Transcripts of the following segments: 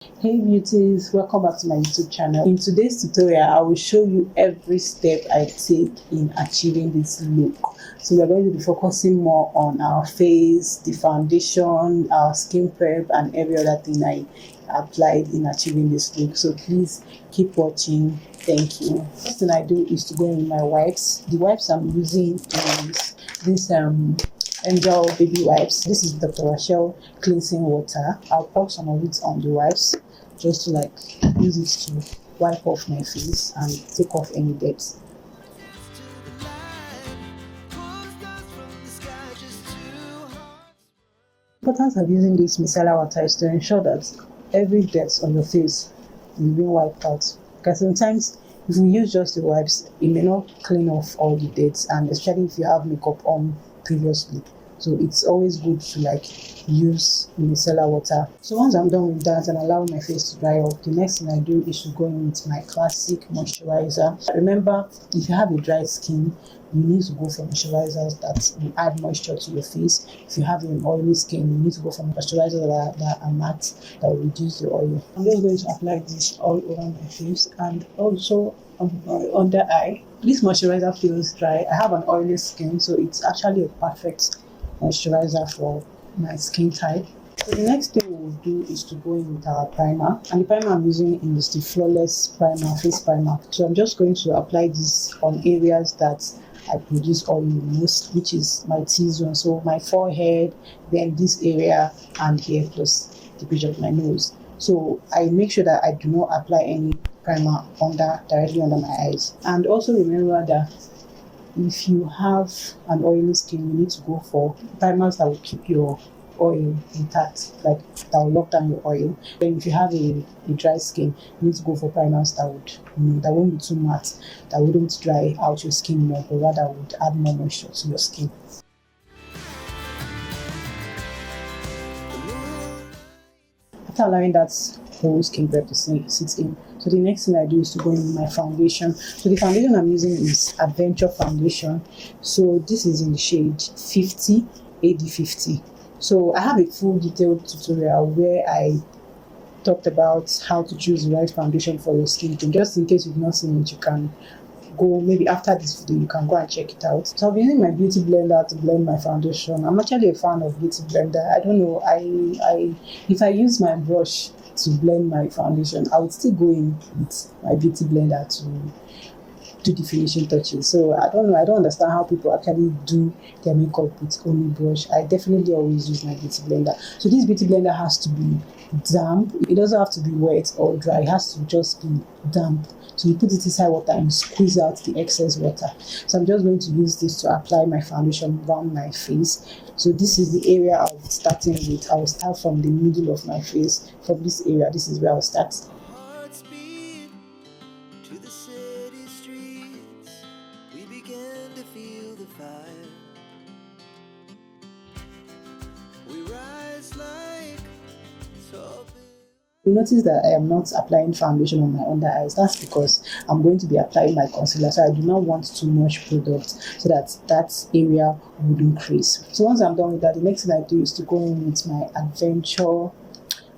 Hey beauties, welcome back to my YouTube channel. In today's tutorial, I will show you every step I take in achieving this look. So we're going to be focusing more on our face, the foundation, our skin prep, and every other thing I applied in achieving this look. So please keep watching. Thank you. First thing I do is to go in my wipes. The wipes I'm using is this Angel baby wipes. This is Dr. Rachel cleansing water. I'll pour some of it on the wipes just to use it to wipe off my face and take off any dirt. The importance of using this micellar water is to ensure that every dirt on your face is being wiped out. Because sometimes if we use just the wipes, it may not clean off all the dirt, and especially if you have makeup on previously. So it's always good to use micellar water. So once I'm done with that and allow my face to dry up, the next thing I do is to go in with my classic moisturizer. Remember, if you have a dry skin, you need to go for moisturizers that will add moisture to your face. If you have an oily skin, you need to go for moisturizers that are matte, that will reduce the oil. I'm just going to apply this all over my face and also on my under eye. This moisturizer feels dry. I have an oily skin, so it's actually a perfect moisturizer for my skin type. So the next thing we'll do is to go in with our primer, and the primer I'm using is the Flawless Primer, face primer. So I'm just going to apply this on areas that I produce oil most, which is my T-zone, so my forehead, then this area, and here, plus the bridge of my nose. So I make sure that I do not apply any primer directly under my eyes. And also remember that if you have an oily skin, you need to go for primers that will keep your oil intact, that will lock down your oil. Then if you have a dry skin, you need to go for primers that won't be too matte, that wouldn't dry out your skin more, but rather would add more moisture to your skin. After allowing that whole skin prep to sit in, so the next thing I do is to go in with my foundation. So the foundation I'm using is Adventure Foundation. So this is in the shade 50 AD50. So I have a full detailed tutorial where I talked about how to choose the right foundation for your skin tone. Just in case you've not seen it, you can go, maybe after this video, you can go and check it out. So I'll be using my beauty blender to blend my foundation. I'm actually a fan of beauty blender. I don't know, if I use my brush to blend my foundation, I would still go in with my beauty blender to do the finishing touches. So I don't know, I don't understand how people actually do their makeup with only brush. I definitely always use my beauty blender. So this beauty blender has to be damp. It doesn't have to be wet or dry. It has to just be damp. So you put it inside water and squeeze out the excess water. So I'm just going to use this to apply my foundation around my face. So this is the area I'll be starting with. I will start from the middle of my face. From this area, this is where I'll start. You notice that I am not applying foundation on my under eyes. That's because I'm going to be applying my concealer, so I do not want too much product so that area would increase. So once I'm done with that, the next thing I do is to go in with my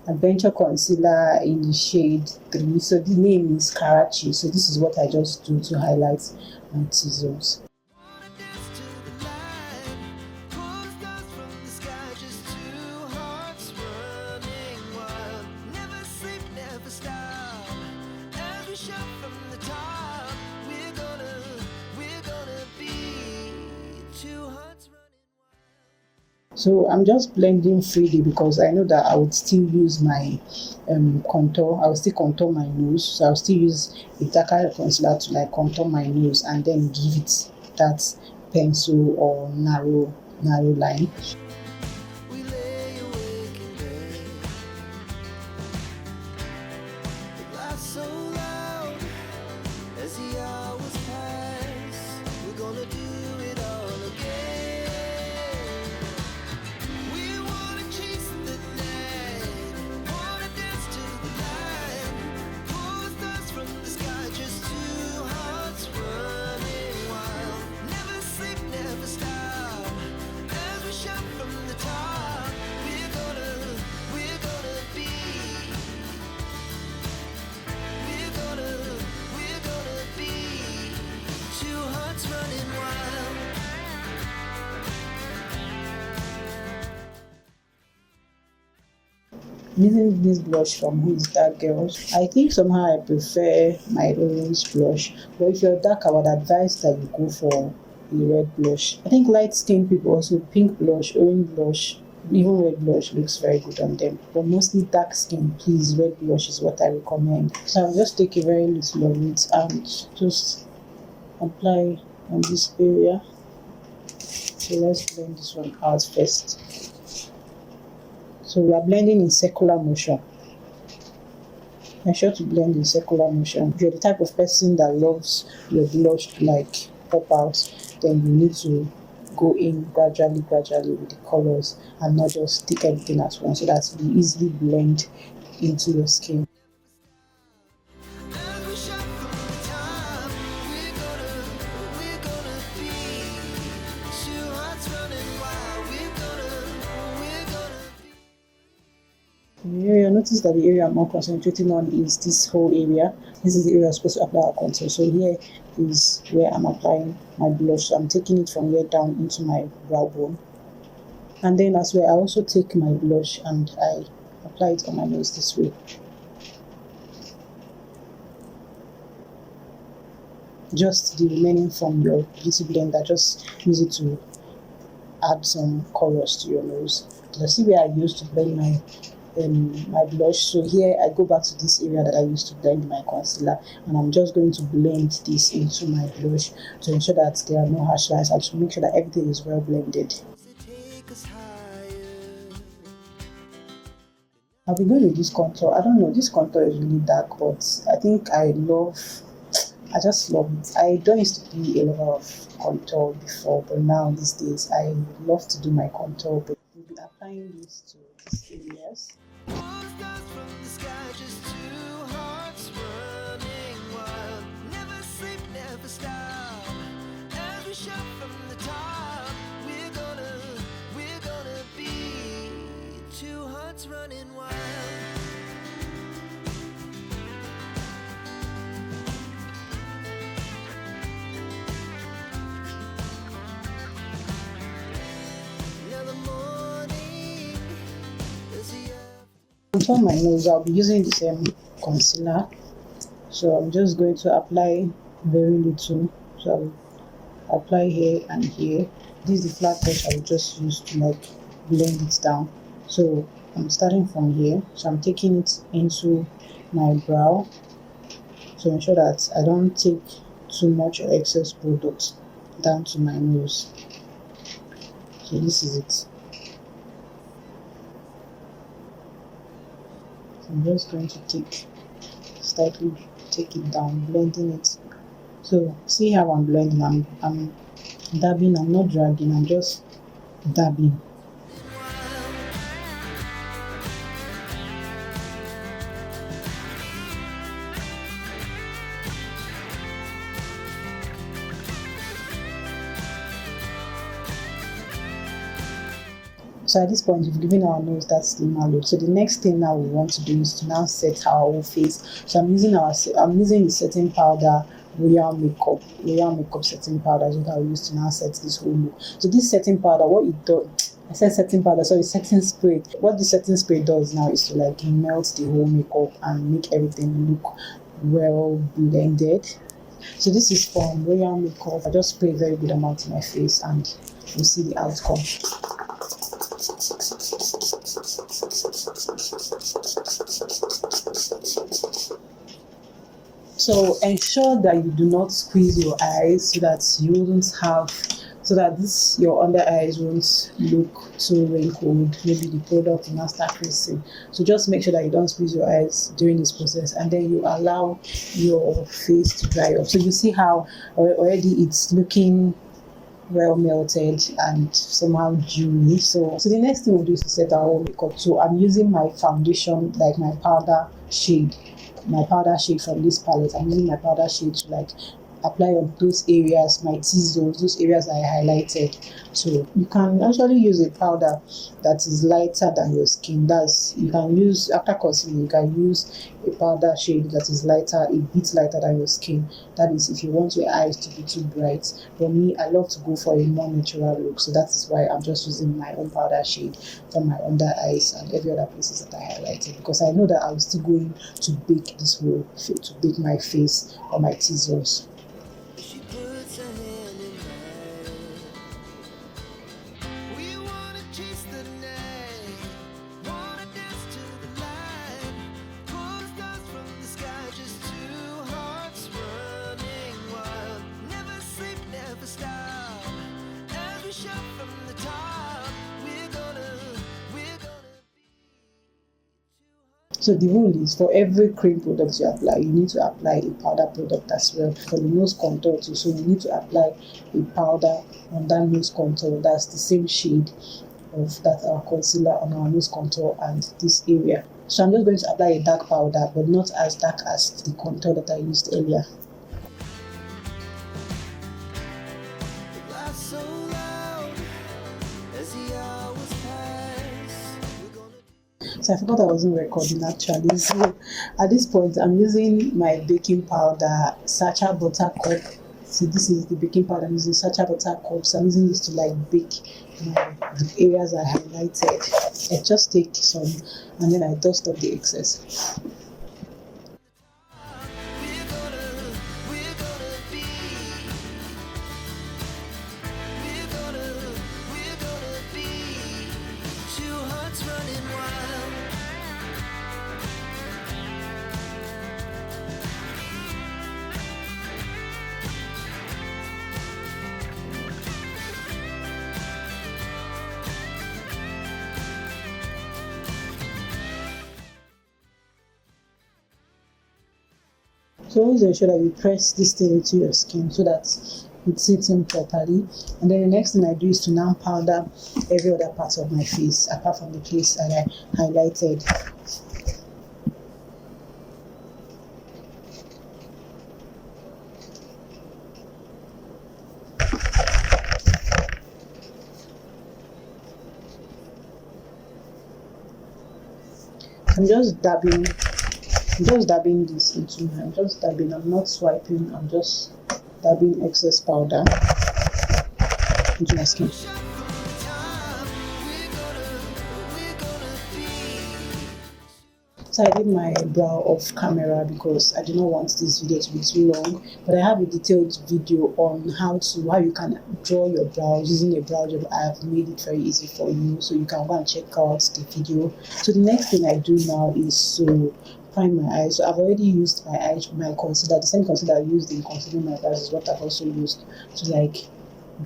Adventure Concealer in the shade 3. So the name is Karachi. So this is what I just do to highlight my T-zones. So I'm just blending freely because I know that I would still use my contour. I will still contour my nose. So I'll still use a darker concealer to contour my nose and then give it that pencil or narrow line. I'm using this blush from Who Is That Girl. I think somehow I prefer my orange blush, but if you're dark, I would advise that you go for the red blush. I think light skin people also pink blush, orange blush, even red blush looks very good on them. But mostly dark skin, please, red blush is what I recommend. So I'll just take a very little of it and just apply on this area. So let's blend this one out first. So we are blending in circular motion. Make sure to blend in circular motion. If you're the type of person that loves your blush to like pop out, then you need to go in gradually with the colors and not just stick everything at once, so that it will easily blend into your skin. The area, notice that the area I'm more concentrating on is this whole area. This is the area I'm supposed to apply our contour. So here is where I'm applying my blush. So I'm taking it from here down into my brow bone. And then as well, I also take my blush and I apply it on my nose this way. Just the remaining from your beauty blender, just use it to add some colors to your nose. So see where I used to blend my blush. So here I go back to this area that I used to blend my concealer, and I'm just going to blend this into my blush to ensure that there are no harsh lines and to make sure that everything is well blended. I'll be going with this contour. I don't know, this contour is really dark, but I think I just love it. I don't used to do a lot of contour before, but now these days I love to do my contour. But we'll be applying this to these areas. Running wild. For my nose, I'll be using the same concealer, so I'm just going to apply very little. So I'll apply here and here. This is the flat brush I will just use to like blend it down. So I'm starting from here, so I'm taking it into my brow to ensure that I don't take too much excess product down to my nose. So this is it. I'm just going to slightly take it down, blending it. So see how I'm blending, I'm dabbing, I'm not dragging, I'm just dabbing. So at this point, we've given our nose that slimmer look. So the next thing now we want to do is to now set our whole face. So I'm using the setting powder, Royal Makeup setting powder is what I will use to now set this whole look. So this setting powder, what it does, I said setting powder, sorry, setting spray. What the setting spray does now is to like melt the whole makeup and make everything look well blended. So this is from Royal Makeup. I just spray a very good amount in my face and you'll see the outcome. So ensure that you do not squeeze your eyes so that your under eyes won't look too wrinkled. Maybe the product will not start creasing. So just make sure that you don't squeeze your eyes during this process, and then you allow your face to dry up. So you see how already it's looking well melted and somehow dewy. So the next thing we'll do is to set our whole makeup. So I'm using my foundation, like my powder shade from this palette. I'm using my powder shade to like apply on those areas, my T-zones, those areas I highlighted. So you can actually use a powder that is lighter than your skin. That's, you can use, after concealing, you can use a powder shade that is lighter, a bit lighter than your skin. That is if you want your eyes to be too bright. For me, I love to go for a more natural look, so that is why I'm just using my own powder shade for my under eyes and every other places that I highlighted, because I know that I'm still going to bake this whole, to bake my face or my T-zones. She puts her hand in mine. We wanna chase the night, wanna dance to the light. Pull stars from the sky, just two hearts running wild. Never sleep, never stop. As we shout from the top, we're gonna be So the rule is, for every cream product you apply, you need to apply a powder product as well. For the nose contour too, so you need to apply a powder on that nose contour. That's the same shade of that our concealer on our nose contour and this area. So I'm just going to apply a dark powder, but not as dark as the contour that I used earlier. laugh so loud as the hours pass. We're gonna So I forgot I wasn't recording actually. So at this point, I'm using my baking powder, Sacha Butter Cup. So this is the baking powder I'm using, Sacha Butter Cup. So I'm using this to like bake the areas I highlighted. I just take some and then I dust off the excess. we're gonna be we're gonna be two hearts running wild. So always ensure that you press this thing into your skin so that it sits in properly. And then the next thing I do is to now powder every other part of my face apart from the place that I highlighted. I'm just dabbing this into my, I'm just dabbing, I'm not swiping, I'm just dabbing excess powder into my skin. Shout from the top, we're gonna be. So I did my brow off camera because I do not want this video to be too long, but I have a detailed video on how you can draw your brows using a brow gel. I have made it very easy for you, so you can go and check out the video. So the next thing I do now is to prime my eyes. So I've already used my concealer. The same concealer I used in concealing my brows is what I've also used to like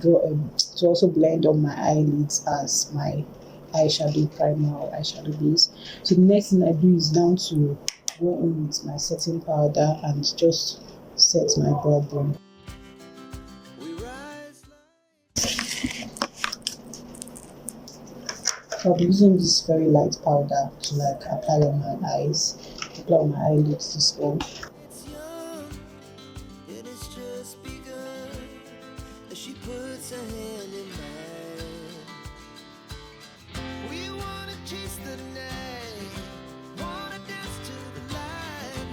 draw to also blend on my eyelids as my eyeshadow primer or eyeshadow base. So the next thing I do is now to go in with my setting powder and just set my brow bone. We rise So I'll be using this very light powder to like apply on my eyes, apply on my eyelids as well. it's young, and it's just begun. As she puts her hand in mine. We wanna chase the night, wanna dance to the light.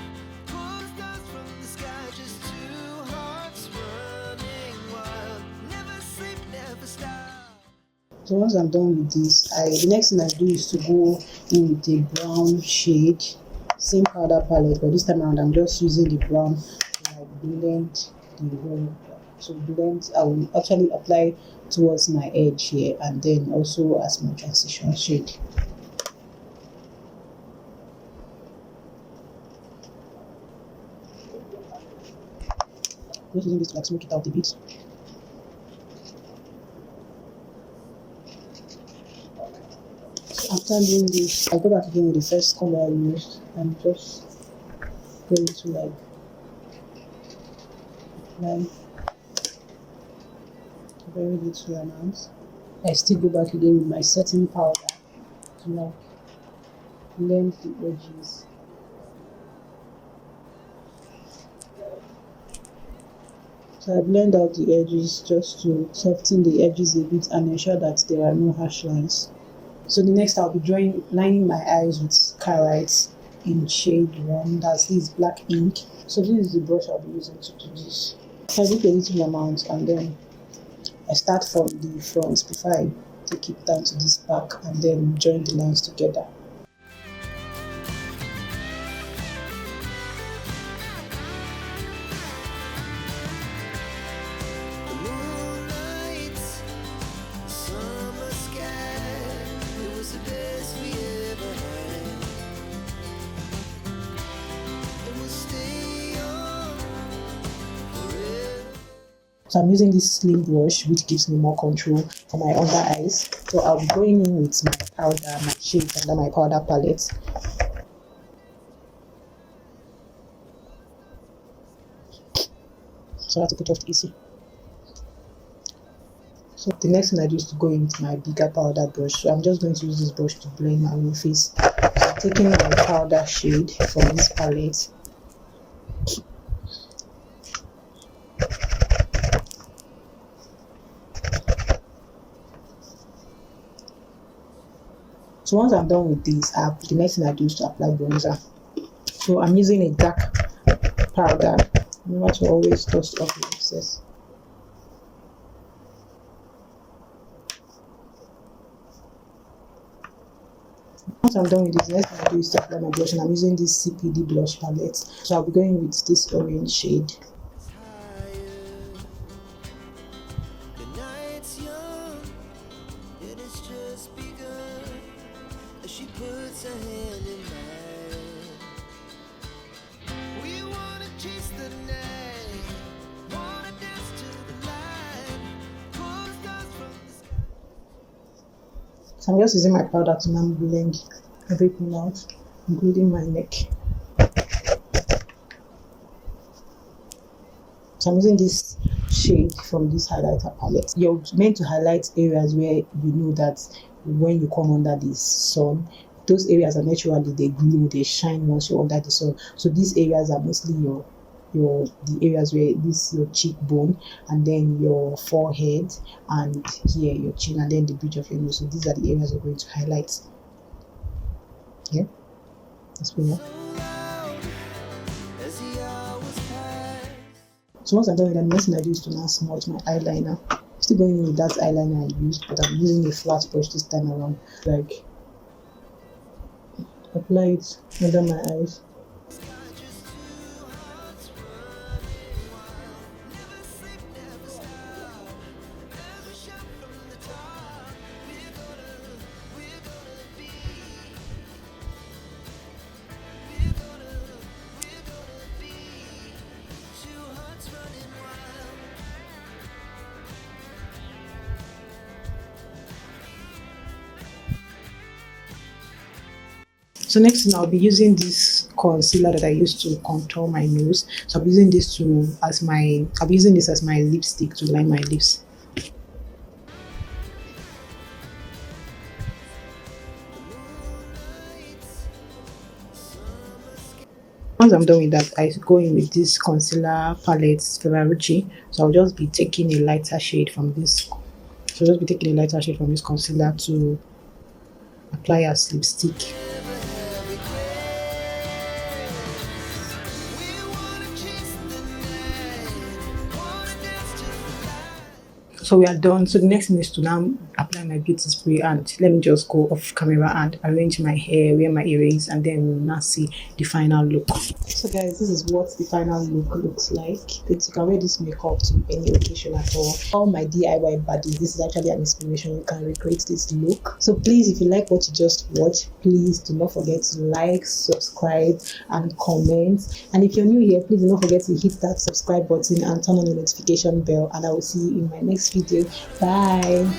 Pull stars from the sky, just two hearts running wild. Never sleep, never stop. So once I'm done with this, the next thing I do is to go in with a brown shade, same powder palette, but this time around I'm just using the brown to like blend the whole. So blend, I will actually apply towards my edge here and then also as my transition shade. Just using this to like smoke it out a bit. After doing this, I go back again with the first color I used and just going to like apply very little amount. I still go back again with my setting powder to like blend the edges. So I blend out the edges just to soften the edges a bit and ensure that there are no harsh lines. So the next I'll be lining my eyes with Carite in shade 1, that's this black ink. So this is the brush I'll be using to do this. So I did a little amount and then I start from the front before I take it down to this back and then join the lines together. The moonlight, summer sky, it was the best we ever had. And we'll stay on forever. So I'm using this slim brush which gives me more control for my under eyes. So I'll be going in with my powder, my shades under my powder palette. So I have to put off the AC. So the next thing I do is to go in with my bigger powder brush. So I'm just going to use this brush to blend my whole face. So I'm taking my powder shade from this palette. So once I'm done with this, the next thing I do is to apply bronzer. So I'm using a dark powder. Remember to always dust off the excess. Once I'm done with this, the next thing I do is to apply my blush, and I'm using this CPD blush palette. So I'll be going with this orange shade. Tired. The night's young, and it's just begun. As she puts her hand in mine. We wanna chase the night, wanna dance to the light, pull the stars from the sky. So I'm just using my powder to now blend everything out, including my neck. So I'm using this shade from this highlighter palette. You're meant to highlight areas where you know that when you come under the sun, those areas are naturally, they glow, they shine once you're under the sun. So these areas are mostly the areas where this your cheekbone, and then your forehead, and here your chin, and then the bridge of your nose. So these are the areas we're going to highlight. Yeah, that's pretty much. So loud as the hours pass. So once I'm done with that, the next thing I do is to now smudge my eyeliner. Still going in with that eyeliner I used, but I'm using a flat brush this time around. Like, apply it under my eyes. Just two hearts running wild. Never sleep, never stop. Never shut from the top. We're gonna be. We're gonna be. Two hearts running wild. So next thing I'll be using this concealer that I used to contour my nose. So I'll be using this as my lipstick to line my lips. Once I'm done with that, I go in with this concealer palette, Ferrari. So I'll just be taking a lighter shade from this. So just be taking a lighter shade from this concealer to apply as lipstick. So we are done. So the next thing is to now apply my beauty spray, and let me just go off camera and arrange my hair, wear my earrings, and then we'll now see the final look. So guys, this is what the final look looks like. You can wear this makeup to any occasion at all my DIY buddies, this is actually an inspiration. You can recreate this look. So please, if you like what you just watched, please do not forget to like, subscribe, and comment. And if you're new here, please do not forget to hit that subscribe button and turn on the notification bell, and I will see you in my next video. Bye.